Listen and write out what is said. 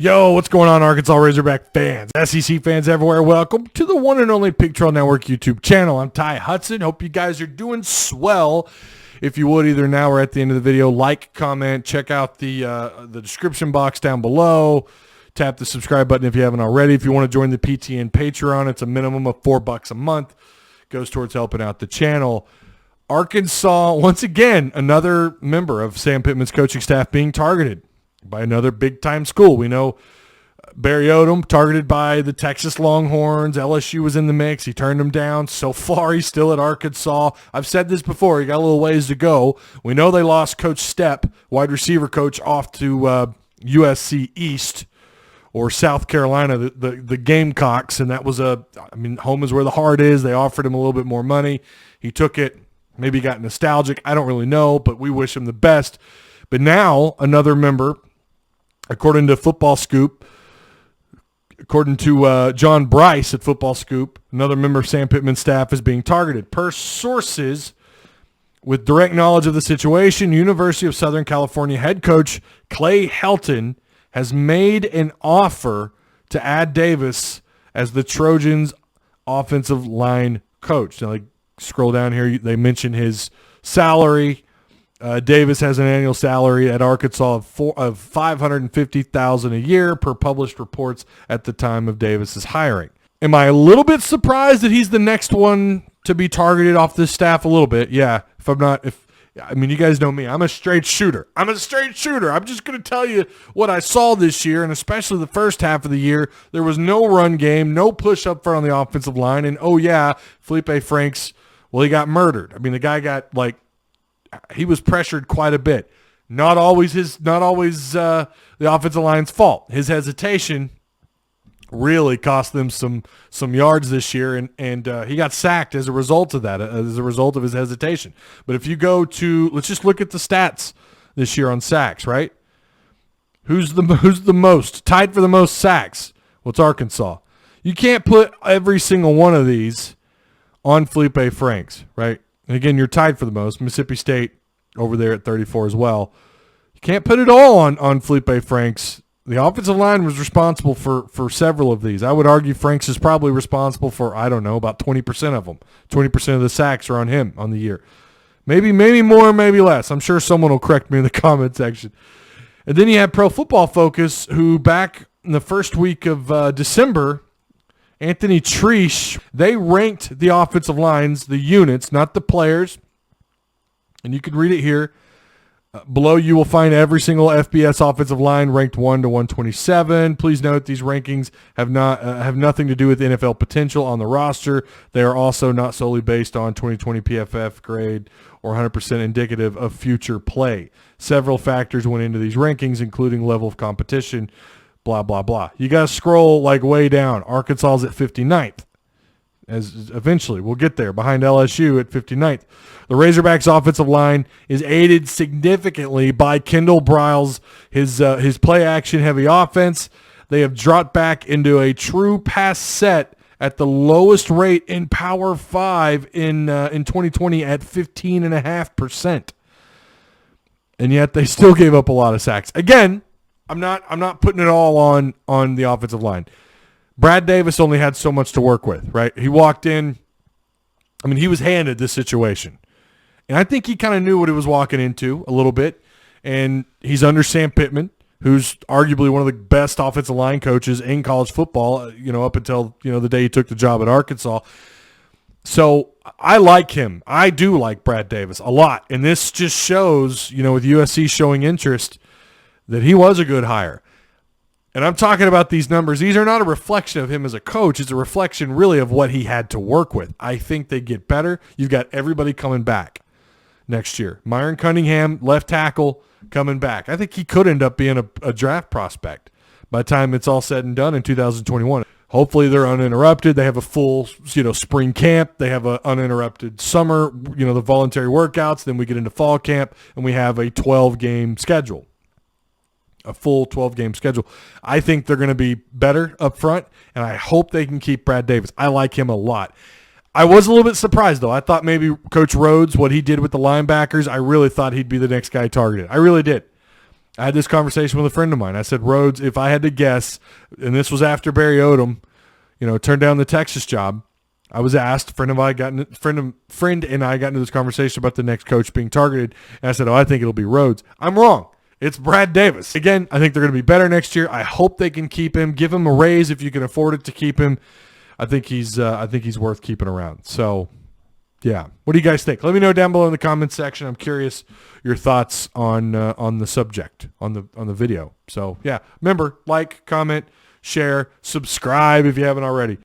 Yo, what's going on, Arkansas Razorback fans, SEC fans everywhere? Welcome to the one and only Pig Trail Network YouTube channel. I'm Ty Hudson. Hope you guys are doing swell. If you would, either now or at the end of the video, like, comment, check out the description box down below. Tap the subscribe button if you haven't already. If you want to join the PTN Patreon, it's a minimum of $4 a month. Goes towards helping out the channel. Arkansas, once again, another member of Sam Pittman's coaching staff being targeted by another big-time school. We know Barry Odom targeted by the Texas Longhorns. LSU was in the mix. He turned him down. So far, he's still at Arkansas. I've said this before. He got a little ways to go. We know they lost Coach Stepp, wide receiver coach, off to USC East or South Carolina, the Gamecocks, and that was home is where the heart is. They offered him a little bit more money. He took it. Maybe got nostalgic. I don't really know, but we wish him the best. But now another member, according to Football Scoop, according to John Bryce at Football Scoop, another member of Sam Pittman's staff is being targeted. Per sources with direct knowledge of the situation, University of Southern California head coach Clay Helton has made an offer to add Davis as the Trojans' offensive line coach. Now, scroll down here, they mention his salary. Davis has an annual salary at Arkansas of $550,000 a year per published reports at the time of Davis's hiring. Am I a little bit surprised that he's the next one to be targeted off this staff? A little bit, yeah. You guys know me. I'm a straight shooter. I'm just going to tell you what I saw this year, and especially the first half of the year. There was no run game, no push up front on the offensive line, and Felipe Franks, well, he got murdered. The guy got he was pressured quite a bit. Not always the offensive line's fault. His hesitation really cost them some yards this year, and he got sacked as a result of that, as a result of his hesitation. But if you go to, let's just look at the stats this year on sacks, right? Who's the most tied for the most sacks? Well, it's Arkansas. You can't put every single one of these on Felipe Franks, right? And again, you're tied for the most. Mississippi State over there at 34 as well. You can't put it all on Felipe Franks. The offensive line was responsible for several of these. I would argue Franks is probably responsible for, about 20% of them. 20% of the sacks are on him on the year. Maybe more, maybe less. I'm sure someone will correct me in the comment section. And then you have Pro Football Focus, who back in the first week of December, Anthony Treesh, they ranked the offensive lines, the units, not the players. And you can read it here. Below you will find every single FBS offensive line ranked 1 to 127. Please note these rankings have nothing to do with NFL potential on the roster. They are also not solely based on 2020 PFF grade or 100% indicative of future play. Several factors went into these rankings, including level of competition, blah, blah, blah. You got to scroll way down. Arkansas's at 59th. As eventually we'll get there, behind LSU at 59th. The Razorbacks offensive line is aided significantly by Kendall Briles, his play action heavy offense. They have dropped back into a true pass set at the lowest rate in Power 5 in 2020 at 15.5%. And yet they still gave up a lot of sacks. Again, I'm not putting it all on the offensive line. Brad Davis only had so much to work with, right? He walked in. He was handed this situation. And I think he kind of knew what he was walking into a little bit. And he's under Sam Pittman, who's arguably one of the best offensive line coaches in college football, up until, the day he took the job at Arkansas. So I like him. I do like Brad Davis a lot. And this just shows, with USC showing interest, that he was a good hire. And I'm talking about these numbers. These are not a reflection of him as a coach. It's a reflection really of what he had to work with. I think they get better. You've got everybody coming back next year. Myron Cunningham, left tackle, coming back. I think he could end up being a draft prospect by the time it's all said and done in 2021. Hopefully they're uninterrupted. They have a full, spring camp. They have an uninterrupted summer, the voluntary workouts. Then we get into fall camp, and we have a 12-game schedule. A full 12-game schedule. I think they're going to be better up front, and I hope they can keep Brad Davis. I like him a lot. I was a little bit surprised, though. I thought maybe Coach Rhodes, what he did with the linebackers, I really thought he'd be the next guy targeted. I really did. I had this conversation with a friend of mine. I said, Rhodes, if I had to guess, and this was after Barry Odom, turned down the Texas job, I was asked, friend and I got into this conversation about the next coach being targeted, and I said, I think it'll be Rhodes. I'm wrong. It's Brad Davis. Again, I think they're going to be better next year. I hope they can keep him. Give him a raise if you can afford it to keep him. I think he's worth keeping around. So, yeah. What do you guys think? Let me know down below in the comments section. I'm curious your thoughts on the subject, on the video. So, yeah. Remember, like, comment, share, subscribe if you haven't already.